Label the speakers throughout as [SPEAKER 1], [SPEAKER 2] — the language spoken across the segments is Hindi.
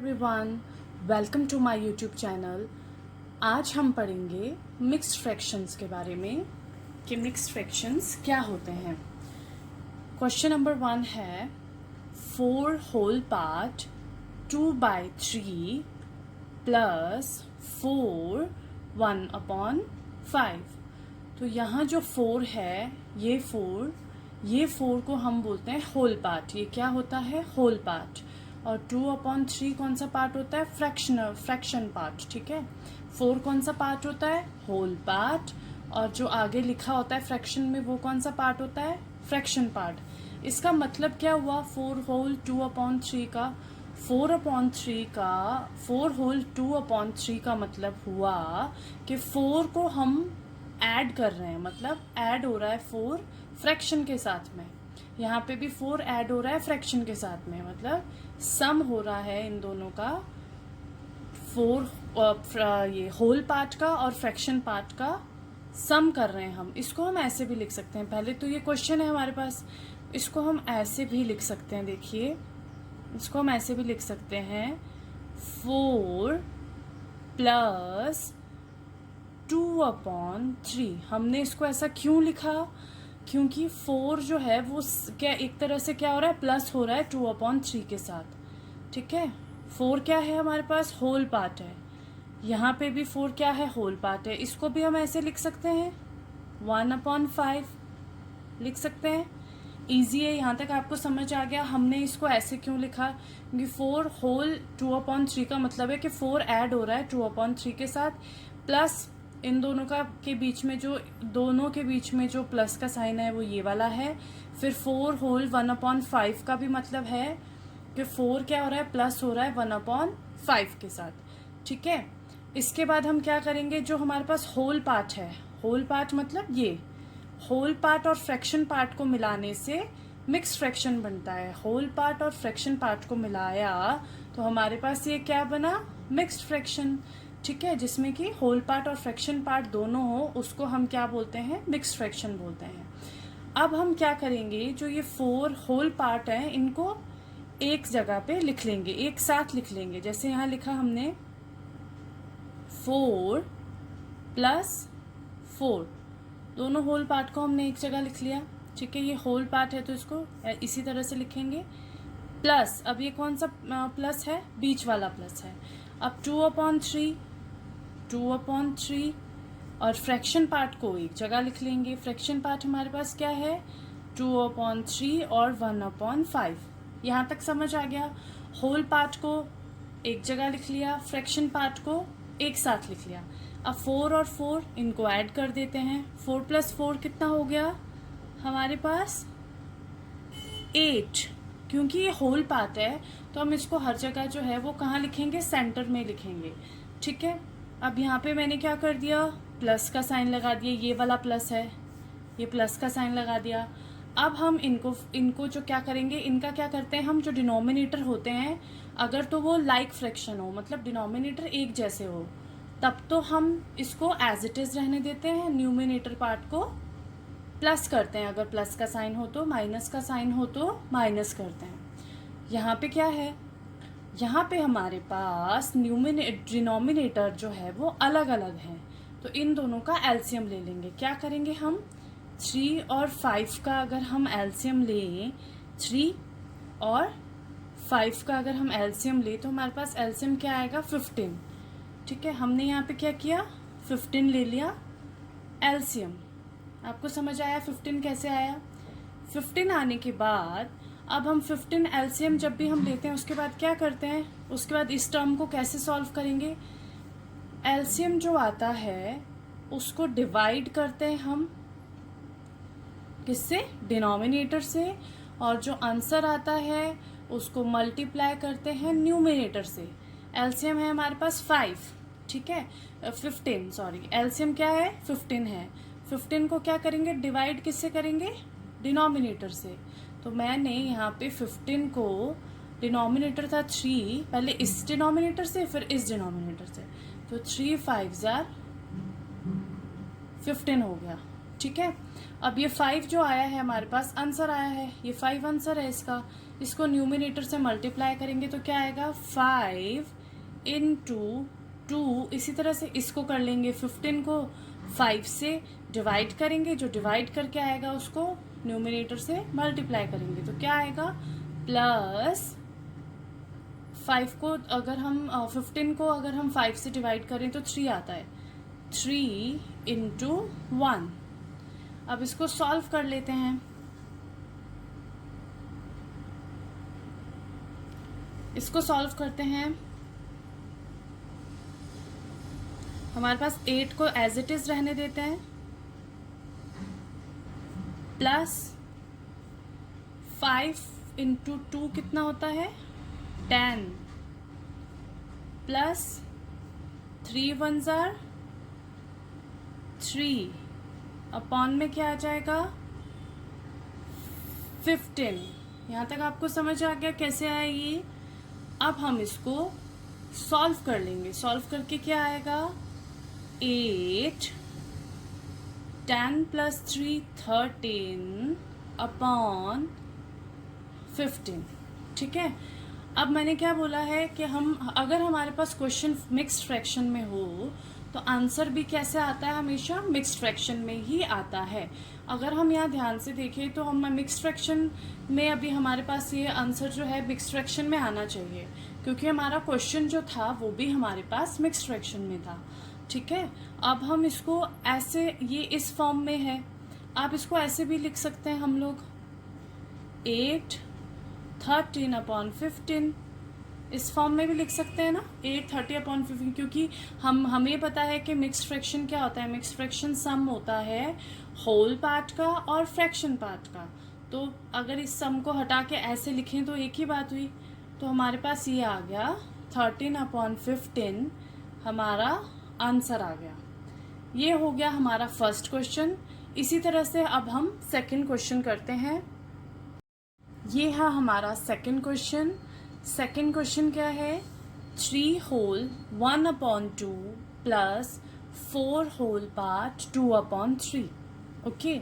[SPEAKER 1] Everyone, welcome to my YouTube channel. आज हम पढ़ेंगे मिक्स्ड फ्रैक्शंस के बारे में कि मिक्स्ड फ्रैक्शंस क्या होते हैं। क्वेश्चन नंबर 1 है 4 होल पार्ट 2/3 प्लस 4 1/5। तो यहाँ जो 4 है ये 4 को हम बोलते हैं होल पार्ट। ये क्या होता है? Whole part. और 2/3 कौन सा पार्ट होता है? Fraction part. ठीक है, 4 कौन सा पार्ट होता है? Whole part. और जो आगे लिखा होता है फ्रैक्शन में वो कौन सा पार्ट होता है? Fraction part. इसका मतलब क्या हुआ 4 होल 2/3 का? 4 होल 2/3 का मतलब हुआ कि 4 को हम ऐड कर रहे हैं, मतलब ऐड हो रहा है 4 फ्रैक्शन के साथ में। यहाँ पे भी 4 ऐड हो रहा है फ्रैक्शन के साथ में, मतलब सम हो रहा है इन दोनों का। 4 ये होल पार्ट का और फ्रैक्शन पार्ट का सम कर रहे हैं हम। इसको हम ऐसे भी लिख सकते हैं। पहले तो ये क्वेश्चन है हमारे पास, इसको हम ऐसे भी लिख सकते हैं। देखिए, इसको हम ऐसे भी लिख सकते हैं 4 प्लस 2/3। हमने इसको ऐसा क्यों लिखा? क्योंकि 4 जो है वो क्या एक तरह से क्या हो रहा है? प्लस हो रहा है 2/3 के साथ। ठीक है, 4 क्या है हमारे पास? होल पार्ट है। यहाँ पे भी 4 क्या है? होल पार्ट है। इसको भी हम ऐसे लिख सकते हैं 1/5 लिख सकते हैं। इजी है, यहाँ तक आपको समझ आ गया हमने इसको ऐसे क्यों लिखा? क्योंकि 4 होल 2/3 का मतलब है कि 4 ऐड हो रहा है 2/3 के साथ, प्लस इन दोनों के बीच में जो प्लस का साइन है वो ये वाला है। फिर 4 होल 1/5 का भी मतलब है कि 4 क्या हो रहा है? प्लस हो रहा है 1/5 के साथ। ठीक है, इसके बाद हम क्या करेंगे? जो हमारे पास होल पार्ट है, होल पार्ट मतलब ये होल पार्ट और फ्रैक्शन पार्ट को मिलाने से मिक्स्ड फ्रैक्शन बनता है। होल पार्ट और फ्रैक्शन पार्ट को मिलाया तो हमारे पास ये क्या बना? Mixed fraction. ठीक है, जिसमें कि होल पार्ट और फ्रैक्शन पार्ट दोनों हो उसको हम क्या बोलते हैं? मिक्स्ड फ्रैक्शन बोलते हैं। अब हम क्या करेंगे? जो ये 4 होल पार्ट है इनको एक जगह पे लिख लेंगे, एक साथ लिख लेंगे। जैसे यहाँ लिखा हमने 4 प्लस 4, दोनों होल पार्ट को हमने एक जगह लिख लिया। ठीक है, ये होल पार्ट है तो इसको इसी तरह से लिखेंगे। प्लस, अब ये कौन सा प्लस है? बीच वाला प्लस है। अब 2/3 और फ्रैक्शन पार्ट को एक जगह लिख लेंगे। फ्रैक्शन पार्ट हमारे पास क्या है? 2/3 और 1/5। यहाँ तक समझ आ गया? होल पार्ट को एक जगह लिख लिया, फ्रैक्शन पार्ट को एक साथ लिख लिया। अब 4 और 4 इनको ऐड कर देते हैं। 4 प्लस 4 कितना हो गया हमारे पास? 8। क्योंकि ये होल पार्ट है तो हम इसको हर जगह जो है वो कहाँ लिखेंगे? सेंटर में लिखेंगे। ठीक है, अब यहाँ पे मैंने क्या कर दिया? प्लस का साइन लगा दिया। ये वाला प्लस है, ये प्लस का साइन लगा दिया। अब हम इनको जो क्या करेंगे? इनका क्या करते हैं हम? जो डिनोमिनेटर होते हैं अगर तो वो लाइक फ्रैक्शन हो, मतलब डिनोमिनेटर एक जैसे हो, तब तो हम इसको एज इट इज रहने देते हैं। न्यूमिनेटर पार्ट को प्लस करते हैं, अगर प्लस का साइन हो तो, माइनस का साइन हो तो माइनस करते हैं। यहाँ पे क्या है? यहाँ पे हमारे पास डिनोमिनेटर जो है वो अलग अलग है, तो इन दोनों का एलसीएम ले लेंगे। क्या करेंगे हम? 3 और 5 का अगर हम एलसीएम लें, 3 और 5 का अगर हम एलसीएम लें तो हमारे पास एलसीएम क्या आएगा? 15। ठीक है, हमने यहाँ पे क्या किया? 15 ले लिया एलसीएम। आपको समझ आया 15 कैसे आया? 15 आने के बाद अब हम 15 एलसीएम जब भी हम लेते हैं उसके बाद क्या करते हैं? उसके बाद इस टर्म को कैसे सॉल्व करेंगे? एलसीएम जो आता है उसको डिवाइड करते हैं हम किससे? डिनोमिनेटर से। और जो आंसर आता है उसको मल्टीप्लाई करते हैं न्यूमिनेटर से। एलसीएम है हमारे पास 5, ठीक है 15, सॉरी, एलसीएम क्या है? 15 है। 15 को क्या करेंगे? डिवाइड किससे करेंगे? डिनोमिनेटर से। तो मैंने यहाँ पे 15 को, डिनोमिनेटर था 3, पहले इस डिनोमिनेटर से फिर इस डिनोमिनेटर से, तो 3 5 15 हो गया। ठीक है, अब ये 5 जो आया है हमारे पास आंसर आया है, ये 5 आंसर है इसका। इसको न्यूमिनेटर से मल्टीप्लाई करेंगे तो क्या आएगा 5 इंटू 2, इसी तरह से इसको कर लेंगे 15 को 5 से डिवाइड करेंगे, जो डिवाइड करके आएगा उसको न्यूमिनेटर से मल्टीप्लाई करेंगे तो क्या आएगा प्लस 5 को अगर हम 15 को अगर हम 5 से डिवाइड करें तो 3 आता है, 3 इंटू 1। अब इसको सॉल्व कर लेते हैं। इसको सॉल्व करते हैं। हमारे पास 8 को एज इट इज रहने देते हैं, प्लस 5 इंटू 2 कितना होता है 10, प्लस 3 1 जार 3, अपॉन में क्या आ जाएगा 15। यहाँ तक आपको समझ आ गया कैसे आया ये। अब हम इसको सॉल्व कर लेंगे। सॉल्व करके क्या आएगा 8, 10 प्लस 3 13 अपॉन 15। ठीक है। अब मैंने क्या बोला है कि हम अगर हमारे पास क्वेश्चन मिक्स्ड फ्रैक्शन में हो तो आंसर भी कैसे आता है, हमेशा मिक्स्ड फ्रैक्शन में ही आता है। अगर हम यहाँ ध्यान से देखें तो हम मिक्स्ड फ्रैक्शन में अभी हमारे पास ये आंसर जो है मिक्स्ड फ्रैक्शन में आना चाहिए, क्योंकि हमारा क्वेश्चन जो था वो भी हमारे पास मिक्स्ड फ्रैक्शन में था। ठीक है। अब हम इसको ऐसे, ये इस फॉर्म में है, आप इसको ऐसे भी लिख सकते हैं हम लोग 8 13 अपॉन 15, इस फॉर्म में भी लिख सकते हैं ना 8 30 अपॉन 15, क्योंकि हमें पता है कि मिक्स्ड फ्रैक्शन क्या होता है। मिक्स्ड फ्रैक्शन सम होता है होल पार्ट का और फ्रैक्शन पार्ट का। तो अगर इस सम को हटा के ऐसे लिखें तो एक ही बात हुई। तो हमारे पास ये आ गया 13 अपॉन 15 हमारा आंसर आ गया। ये हो गया हमारा फर्स्ट क्वेश्चन। इसी तरह से अब हम सेकंड क्वेश्चन करते हैं। ये है हमारा सेकंड क्वेश्चन। सेकंड क्वेश्चन क्या है 3 whole 1 upon 2 plus 4 whole part 2 upon 3। Okay.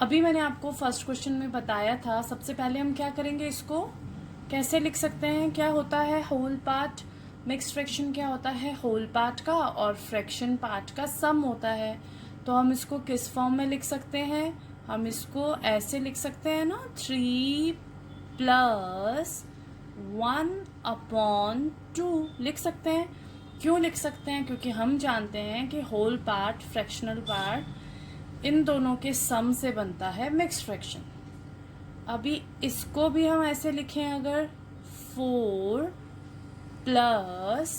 [SPEAKER 1] अभी मैंने आपको फर्स्ट क्वेश्चन में बताया था, सबसे पहले हम क्या करेंगे, इसको कैसे लिख सकते हैं। क्या होता है होल पार्ट, मिक्स्ड फ्रैक्शन क्या होता है होल पार्ट का और फ्रैक्शन पार्ट का सम होता है। तो हम इसको किस फॉर्म में लिख सकते हैं, हम इसको ऐसे लिख सकते हैं ना 3 प्लस 1 अपॉन 2 लिख सकते हैं। क्यों लिख सकते हैं, क्योंकि हम जानते हैं कि होल पार्ट फ्रैक्शनल पार्ट इन दोनों के सम से बनता है मिक्स्ड फ्रैक्शन। अभी इसको भी हम ऐसे लिखें अगर 4 प्लस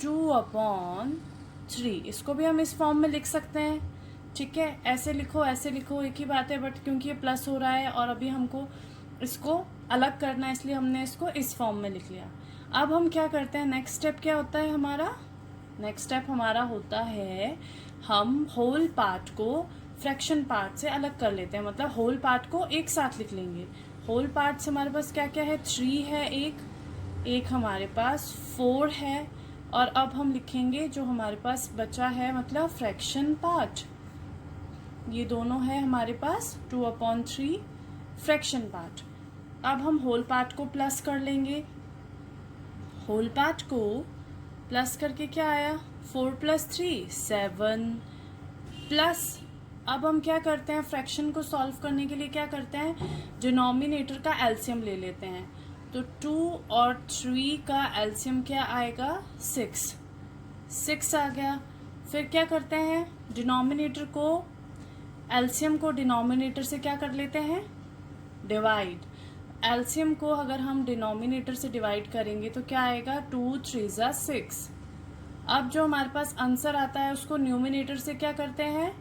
[SPEAKER 1] 2 अपॉन 3, इसको भी हम इस फॉर्म में लिख सकते हैं। ठीक है। ऐसे लिखो एक ही बात है, बट क्योंकि ये प्लस हो रहा है और अभी हमको इसको अलग करना है इसलिए हमने इसको इस फॉर्म में लिख लिया। अब हम क्या करते हैं, नेक्स्ट स्टेप क्या होता है हमारा, नेक्स्ट स्टेप हमारा होता है हम होल पार्ट को फ्रैक्शन पार्ट से अलग कर लेते हैं, मतलब होल पार्ट को एक साथ लिख लेंगे। होल पार्ट से हमारे पास क्या क्या है 3 है, एक हमारे पास 4 है, और अब हम लिखेंगे जो हमारे पास बचा है मतलब फ्रैक्शन पार्ट, ये दोनों है हमारे पास 2 अपॉन 3 फ्रैक्शन पार्ट। अब हम होल पार्ट को प्लस कर लेंगे। होल पार्ट को प्लस करके क्या आया 4 प्लस 3 7 प्लस, अब हम क्या करते हैं फ्रैक्शन को सॉल्व करने के लिए क्या करते हैं डिनोमिनेटर का एलसीएम ले लेते हैं। तो 2 और 3 का एलसीएम क्या आएगा 6 आ गया। फिर क्या करते हैं डिनोमिनेटर को, एलसीएम को डिनोमिनेटर से क्या कर लेते हैं डिवाइड। एलसीएम को अगर हम डिनोमिनेटर से डिवाइड करेंगे तो क्या आएगा 2 3 6। अब जो हमारे पास आंसर आता है उसको न्यूमिनेटर से क्या करते हैं,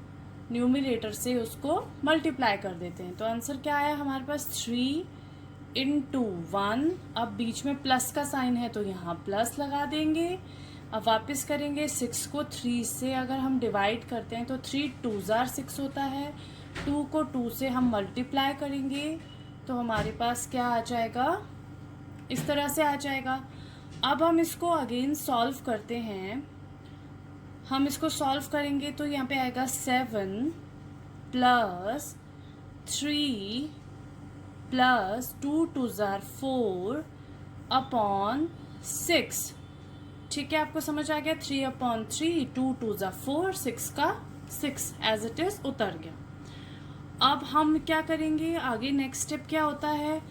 [SPEAKER 1] न्यूमिनेटर से उसको मल्टीप्लाई कर देते हैं। तो आंसर क्या आया हमारे पास 3 इंटू 1, अब बीच में प्लस का साइन है तो यहाँ प्लस लगा देंगे। अब वापस करेंगे 6 को 3 से अगर हम डिवाइड करते हैं तो 3 2 6 होता है, 2 को 2 से हम मल्टीप्लाई करेंगे तो हमारे पास क्या आ जाएगा, इस तरह से आ जाएगा। अब हम इसको अगेन सॉल्व करते हैं। हम इसको सॉल्व करेंगे तो यहाँ पे आएगा 7 प्लस 3 प्लस 2 2 ज़ार 4 अपॉन 6। ठीक है, आपको समझ आ गया। 3 अपॉन 3, 2 2 ज़ार 4, 6 का 6 एज इट इज उतर गया। अब हम क्या करेंगे आगे, नेक्स्ट स्टेप क्या होता है,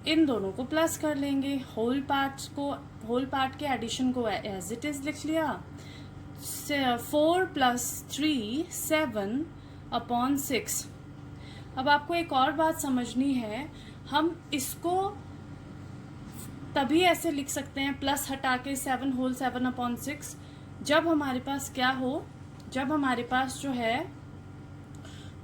[SPEAKER 1] इन दोनों को प्लस कर लेंगे। होल पार्ट के एडिशन को एज इट इज लिख लिया। 4 प्लस 3 7 अपॉन 6। अब आपको एक और बात समझनी है, हम इसको तभी ऐसे लिख सकते हैं प्लस हटा के 7 होल 7 अपॉन 6, जब हमारे पास क्या हो, जब हमारे पास जो है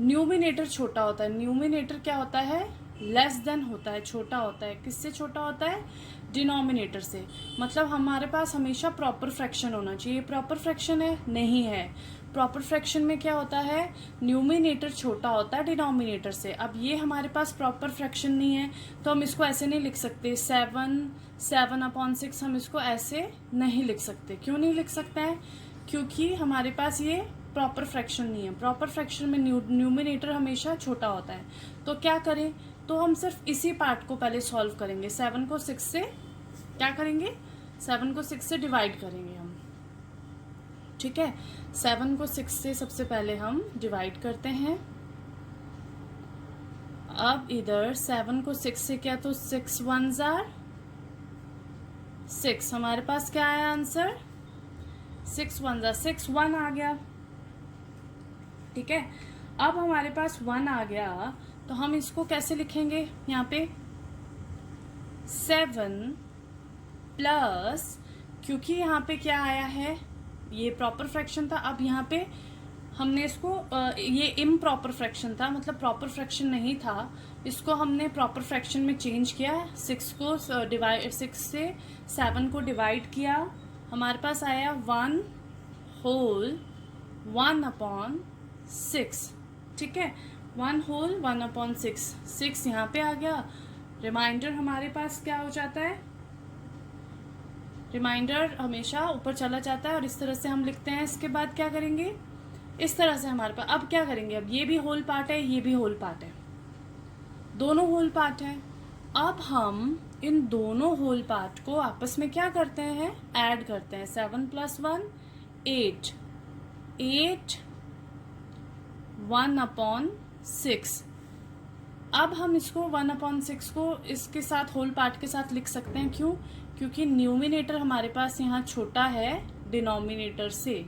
[SPEAKER 1] न्यूमिनेटर छोटा होता है। न्यूमिनेटर क्या होता है, लेस देन होता है, छोटा होता है। किससे छोटा होता है, डिनोमिनेटर से। मतलब हमारे पास हमेशा प्रॉपर फ्रैक्शन होना चाहिए। प्रॉपर फ्रैक्शन है, नहीं है। प्रॉपर फ्रैक्शन में क्या होता है, न्यूमिनेटर छोटा होता है डिनोमिनेटर से। अब ये हमारे पास प्रॉपर फ्रैक्शन नहीं है, तो हम इसको ऐसे नहीं लिख सकते। 7 अपॉन 6 हम इसको ऐसे नहीं लिख सकते। क्यों नहीं लिख सकते हैं, क्योंकि हमारे पास ये प्रॉपर फ्रैक्शन नहीं है। प्रॉपर फ्रैक्शन में न्यूमिनेटर हमेशा छोटा होता है। तो क्या करें, तो हम सिर्फ इसी पार्ट को पहले सॉल्व करेंगे। 7 को 6 से क्या करेंगे, 7 को 6 से डिवाइड करेंगे हम। ठीक है, 7 को 6 से सबसे पहले हम डिवाइड करते हैं। अब इधर 7 को 6 से क्या, तो 6 1 ज़ार 6, हमारे पास क्या आया आंसर, 6 1 ज़ार 6, 1 आ गया। ठीक है, अब हमारे पास 1 आ गया, तो हम इसको कैसे लिखेंगे, यहाँ पे 7 प्लस, क्योंकि यहाँ पे क्या आया है, ये प्रॉपर फ्रैक्शन था। अब यहाँ पे हमने इसको ये इम्प्रॉपर फ्रैक्शन था, मतलब प्रॉपर फ्रैक्शन नहीं था, इसको हमने प्रॉपर फ्रैक्शन में चेंज किया। 6 से 7 को डिवाइड किया, हमारे पास आया 1 होल 1 अपॉन 6। ठीक है, 1 होल 1 अपॉन 6, 6 यहाँ पे आ गया। रिमाइंडर हमारे पास क्या हो जाता है, रिमाइंडर हमेशा ऊपर चला जाता है, और इस तरह से हम लिखते हैं। इसके बाद क्या करेंगे, इस तरह से हमारे पास, अब क्या करेंगे, अब ये भी होल पार्ट है, ये भी होल पार्ट है, दोनों होल पार्ट है। अब हम इन दोनों होल पार्ट को आपस में क्या करते हैं, ऐड करते हैं। 7 प्लस 1 8, 1 अपॉन 6। अब हम इसको 1 अपॉन 6 को इसके साथ होल पार्ट के साथ लिख सकते हैं। क्यों, क्योंकि न्यूमिनेटर हमारे पास यहाँ छोटा है डिनोमिनेटर से।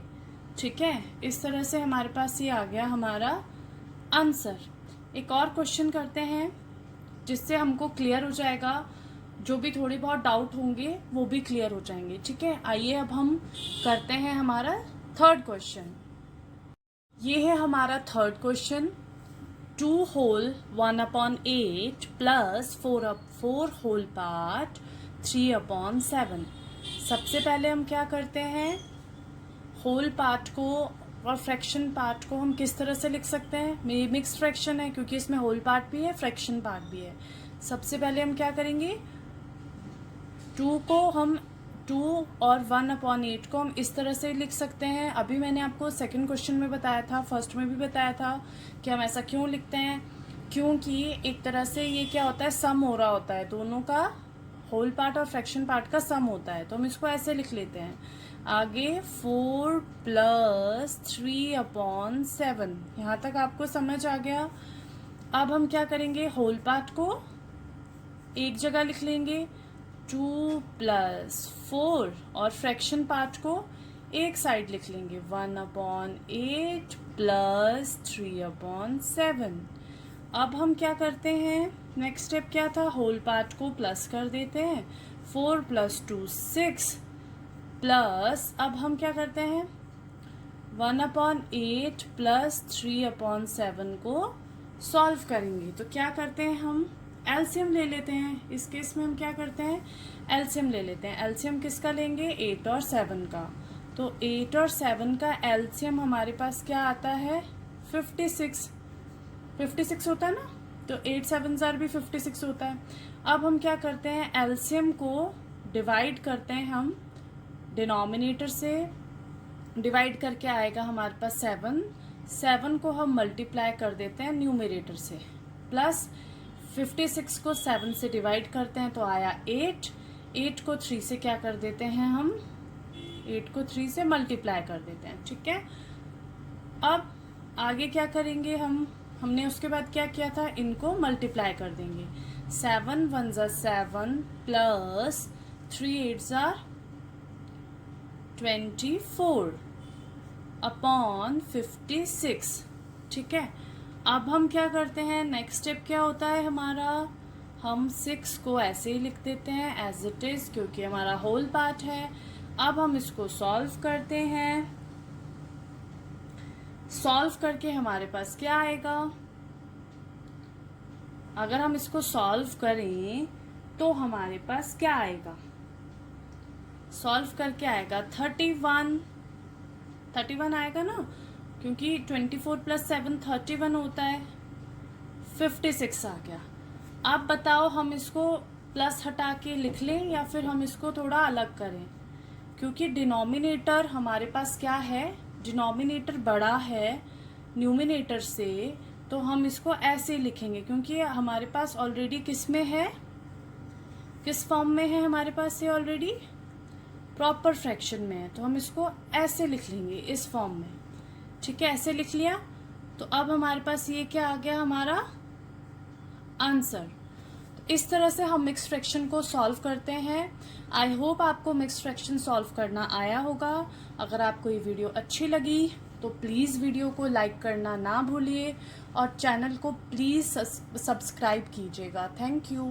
[SPEAKER 1] ठीक है, इस तरह से हमारे पास ये आ गया हमारा आंसर। एक और क्वेश्चन करते हैं जिससे हमको क्लियर हो जाएगा, जो भी थोड़ी बहुत डाउट होंगे वो भी क्लियर हो जाएंगे। ठीक है, आइए अब हम करते हैं हमारा थर्ड क्वेश्चन। ये है हमारा third question. 2 whole 1 upon 8 plus 4 whole part 3 upon 7। सबसे पहले हम क्या करते हैं, होल पार्ट को और फ्रैक्शन पार्ट को हम किस तरह से लिख सकते हैं, मिक्स फ्रैक्शन है क्योंकि इसमें होल पार्ट भी है, फ्रैक्शन पार्ट भी है। सबसे पहले हम क्या करेंगे, 2 को हम 2 और 1 अपॉन 8 को हम इस तरह से लिख सकते हैं। अभी मैंने आपको सेकंड क्वेश्चन में बताया था, फर्स्ट में भी बताया था कि हम ऐसा क्यों लिखते हैं, क्योंकि एक तरह से ये क्या होता है, सम हो रहा होता है, दोनों का होल पार्ट और फ्रैक्शन पार्ट का सम होता है, तो हम इसको ऐसे लिख लेते हैं। आगे 4 प्लस 3 अपॉन 7, यहाँ तक आपको समझ आ गया। अब हम क्या करेंगे, होल पार्ट को एक जगह लिख लेंगे 2 प्लस 4, और फ्रैक्शन पार्ट को एक साइड लिख लेंगे 1 अपॉन 8 प्लस 3 अपॉन 7। अब हम क्या करते हैं, नेक्स्ट स्टेप क्या था, होल पार्ट को प्लस कर देते हैं। 4 प्लस 2 6 प्लस, अब हम क्या करते हैं, 1 अपॉन 8 प्लस 3 अपॉन 7 को सॉल्व करेंगे। तो क्या करते हैं, हम एलसीएम ले लेते हैं। इस केस में हम क्या करते हैं, एलसीएम ले लेते हैं। एलसीएम किसका लेंगे, 8 और 7 का। तो 8 और 7 का एलसीएम हमारे पास क्या आता है, 56 होता है ना, तो 8 7 ज़ार भी 56 होता है। अब हम क्या करते हैं, एलसीएम को डिवाइड करते हैं हम डिनोमिनेटर से, डिवाइड करके आएगा हमारे पास 7 को हम मल्टीप्लाई कर देते हैं न्यूमरेटर से, प्लस 56 को 7 से डिवाइड करते हैं तो आया 8। 8 को 3 से क्या कर देते हैं हम, 8 को 3 से मल्टीप्लाई कर देते हैं, ठीक है। अब आगे क्या करेंगे हमने उसके बाद क्या किया था, इनको मल्टीप्लाई कर देंगे। 7 1 ज़ा 7 प्लस 3 8 ज़ा 24 अपॉन 56, ठीक है। अब हम क्या करते हैं, नेक्स्ट स्टेप क्या होता है हमारा, हम 6 को ऐसे ही लिख देते हैं एज इट इज, क्योंकि हमारा होल पार्ट है। अब हम इसको सॉल्व करते हैं। सॉल्व करके हमारे पास क्या आएगा, अगर हम इसको सॉल्व करें तो हमारे पास क्या आएगा, सॉल्व करके आएगा 31 आएगा ना, क्योंकि 24 प्लस 7 31 होता है। 56 आ गया। आप बताओ हम इसको प्लस हटा के लिख लें या फिर हम इसको थोड़ा अलग करें, क्योंकि डिनोमिनेटर हमारे पास क्या है, डिनोमिनेटर बड़ा है न्यूमिनेटर से, तो हम इसको ऐसे लिखेंगे, क्योंकि हमारे पास ऑलरेडी किस में है, किस फॉर्म में है हमारे पास ये ऑलरेडी, प्रॉपर फ्रैक्शन में है, तो हम इसको ऐसे लिख लेंगे इस फॉर्म में, ठीक है। ऐसे लिख लिया तो अब हमारे पास ये क्या आ गया, हमारा आंसर। इस तरह से हम मिक्स फ्रैक्शन को सॉल्व करते हैं। आई होप आपको मिक्स फ्रैक्शन सॉल्व करना आया होगा। अगर आपको ये वीडियो अच्छी लगी तो प्लीज़ वीडियो को लाइक करना ना भूलिए और चैनल को प्लीज़ सब्सक्राइब कीजिएगा। Thank you.